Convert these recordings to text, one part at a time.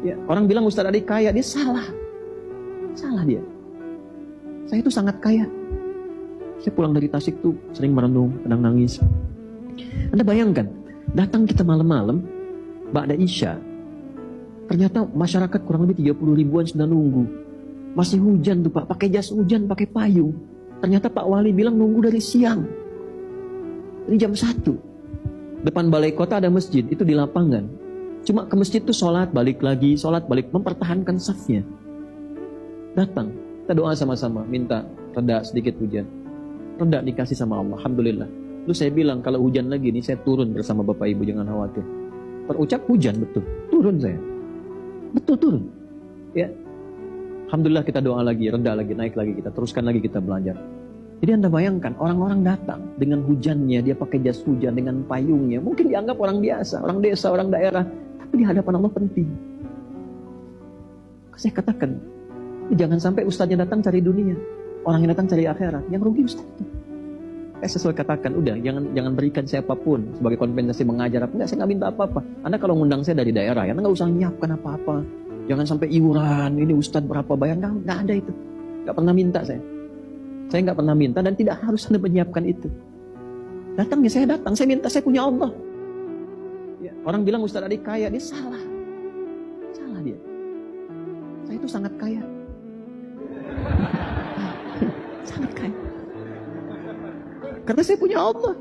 Ya, orang bilang Ustaz Adi kaya, dia salah. Salah dia. Saya itu sangat kaya. Saya pulang dari Tasik tuh sering merenung, kadang nangis. Anda bayangkan, datang kita malam-malam, ba'da Isya, ternyata masyarakat kurang lebih 30 ribuan sudah nunggu. Masih hujan tuh Pak, pakai jas hujan, pakai payung. Ternyata Pak Wali bilang nunggu dari siang. Ini jam 1. Depan balai kota ada masjid, itu di lapangan. Cuma ke masjid tuh sholat balik lagi, sholat balik, mempertahankan safnya. Datang, kita doa sama-sama, minta reda sedikit hujan. Reda dikasih sama Allah, alhamdulillah. Lalu saya bilang kalau hujan lagi nih, saya turun bersama Bapak Ibu, jangan khawatir. Terucap hujan, betul. Turun saya. Betul turun. Ya. Alhamdulillah kita doa lagi, reda lagi, naik lagi kita, teruskan lagi kita belajar. Jadi Anda bayangkan, orang-orang datang dengan hujannya, dia pakai jas hujan, dengan payungnya. Mungkin dianggap orang biasa, orang desa, orang daerah. Tapi di hadapan Allah penting. Saya katakan, jangan sampai ustaznya datang cari dunia. Orang yang datang cari akhirat. Yang rugi ustaz itu. Saya sesuai katakan, udah jangan berikan siapapun sebagai kompensasi mengajar apa. Enggak, saya nggak minta apa-apa. Anda kalau ngundang saya dari daerah, ya nggak usah nyiapkan apa-apa. Jangan sampai iuran, ini ustaz berapa bayar. Nggak ada itu. Nggak pernah minta saya. Saya nggak pernah minta dan tidak harus Anda menyiapkan itu. Datang ya saya datang, saya minta, saya punya Allah. Ya, orang bilang Ustaz Adi kaya, dia salah. Salah dia. Saya itu sangat kaya. Sangat kaya. Karena saya punya Allah.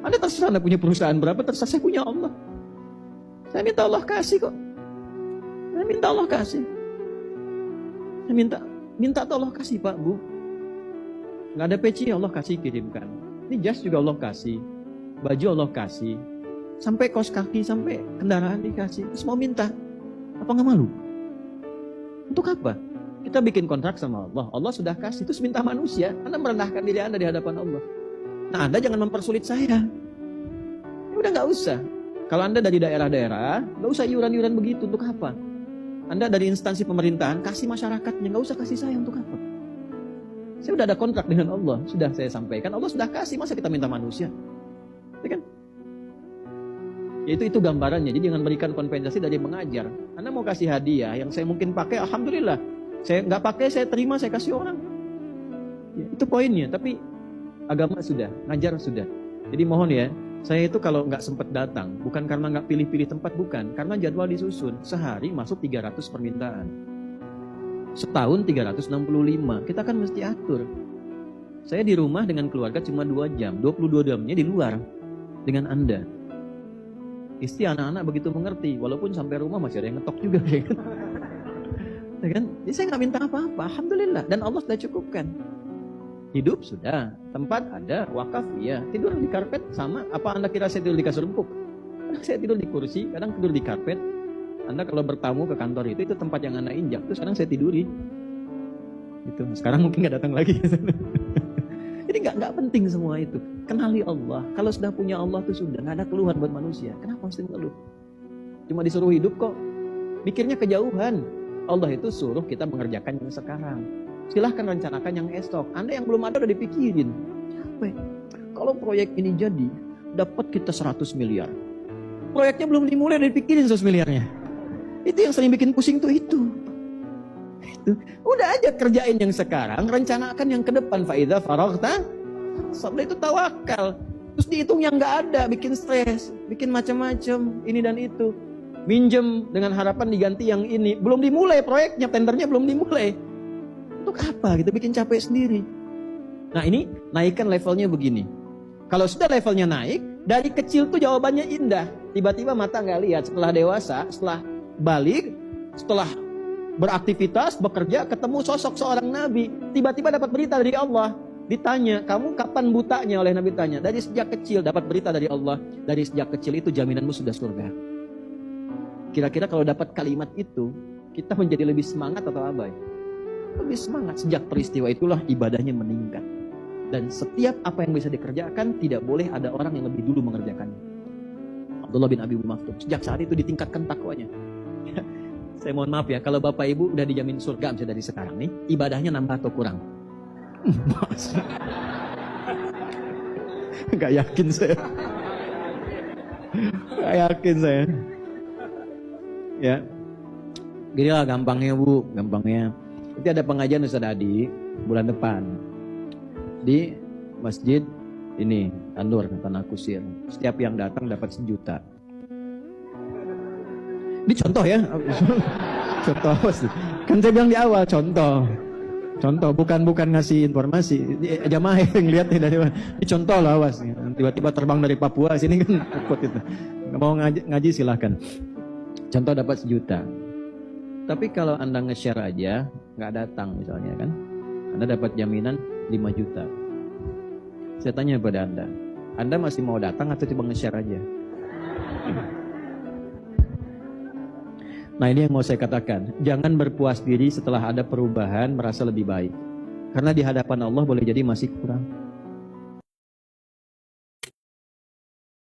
Anda terserah Anda punya perusahaan berapa, terserah, saya punya Allah. Saya minta Allah kasih kok. Saya minta Allah kasih. Saya minta Allah kasih Pak, Bu. Nggak ada peci, Allah kasih kirimkan. Ini jas juga Allah kasih. Baju Allah kasih. Sampai kaos kaki, sampai kendaraan dikasih. Terus mau minta. Apa nggak malu? Untuk apa? Kita bikin kontrak sama Allah. Allah sudah kasih. Terus minta manusia. Anda merendahkan diri Anda di hadapan Allah. Nah Anda jangan mempersulit saya. Ya udah nggak usah. Kalau Anda dari daerah-daerah, nggak usah iuran-iuran begitu. Untuk apa? Anda dari instansi pemerintahan, kasih masyarakatnya. Nggak usah kasih saya. Untuk apa? Saya udah ada kontrak dengan Allah, sudah saya sampaikan. Allah sudah kasih, masa kita minta manusia? Ya kan? Ya itu gambarannya. Jadi jangan berikan kompensasi dari mengajar. Anda mau kasih hadiah yang saya mungkin pakai, alhamdulillah. Saya nggak pakai, saya terima, saya kasih orang. Ya, itu poinnya. Tapi agama sudah, ngajar sudah. Jadi mohon ya, saya itu kalau nggak sempat datang, bukan karena nggak pilih-pilih tempat, bukan. Karena jadwal disusun. Sehari masuk 300 permintaan. Setahun 365, kita kan mesti atur. Saya di rumah dengan keluarga cuma 2 jam, 22 jamnya di luar dengan Anda. Istri, anak-anak begitu mengerti, walaupun sampai rumah masih ada yang ngetok juga. Ya kan? Jadi saya nggak minta apa-apa, alhamdulillah. Dan Allah sudah cukupkan. Hidup sudah, tempat ada, wakaf ya. Tidur di karpet sama, apa Anda kira saya tidur di kasur empuk? Kadang saya tidur di kursi, kadang tidur di karpet. Anda kalau bertamu ke kantor itu tempat yang Anda injak. Terus sekarang saya tiduri. Gitu. Sekarang mungkin nggak datang lagi. Jadi nggak penting semua itu. Kenali Allah. Kalau sudah punya Allah itu sudah nggak ada keluhan buat manusia. Kenapa mesti mengeluh? Cuma disuruh hidup kok. Mikirnya kejauhan. Allah itu suruh kita mengerjakan yang sekarang. Silahkan rencanakan yang esok. Anda yang belum ada udah dipikirin. Capek. Kalau proyek ini jadi, dapat kita 100 miliar. Proyeknya belum dimulai udah dipikirin 100 miliarnya. Itu yang sering bikin pusing tuh itu. Udah aja kerjain yang sekarang, rencanakan yang ke depan. Faiza faraghta, sabda itu tawakal. Terus dihitung yang nggak ada, bikin stres, bikin macam-macam ini dan itu. Minjem dengan harapan diganti yang ini. Belum dimulai proyeknya, tendernya belum dimulai. Untuk apa? Kita bikin capek sendiri. Nah ini naikkan levelnya begini. Kalau sudah levelnya naik, dari kecil tuh jawabannya indah. Tiba-tiba mata nggak lihat, setelah dewasa, setelah balik, setelah beraktivitas, bekerja, ketemu sosok seorang nabi, tiba-tiba dapat berita dari Allah. Ditanya, kamu kapan butanya? Oleh Nabi tanya, dari sejak kecil dapat berita dari Allah. Dari sejak kecil itu jaminanmu sudah surga. Kira-kira kalau dapat kalimat itu, kita menjadi lebih semangat atau abai? Lebih semangat. Sejak peristiwa itulah ibadahnya meningkat. Dan setiap apa yang bisa dikerjakan, tidak boleh ada orang yang lebih dulu mengerjakannya. Abdullah bin Abi Maktum, sejak saat itu ditingkatkan takwanya. Saya mohon maaf ya, kalau Bapak Ibu udah dijamin surga misalnya dari sekarang nih, ibadahnya nambah atau kurang? Gak yakin saya. Gak yakin saya. Ya. Gini lah gampangnya Bu, gampangnya. Nanti ada pengajian Ustaz Adi bulan depan di masjid ini Anur Tanah Kusir. Setiap yang datang dapat 1 juta. Ini contoh ya. Contoh apa sih? Kan saya bilang di awal contoh. Contoh bukan ngasih informasi. Jamaah yang lihat nih dari mana. Ini contoh lah, awas. Tiba-tiba terbang dari Papua sini kan takut itu. Nggak mau ngaji silahkan. Contoh dapat 1 juta. Tapi kalau Anda nge-share aja, nggak datang misalnya kan, Anda dapat jaminan 5 juta. Saya tanya kepada Anda masih mau datang atau coba nge-share aja? Nah ini yang mau saya katakan, jangan berpuas diri setelah ada perubahan merasa lebih baik. Karena di hadapan Allah boleh jadi masih kurang.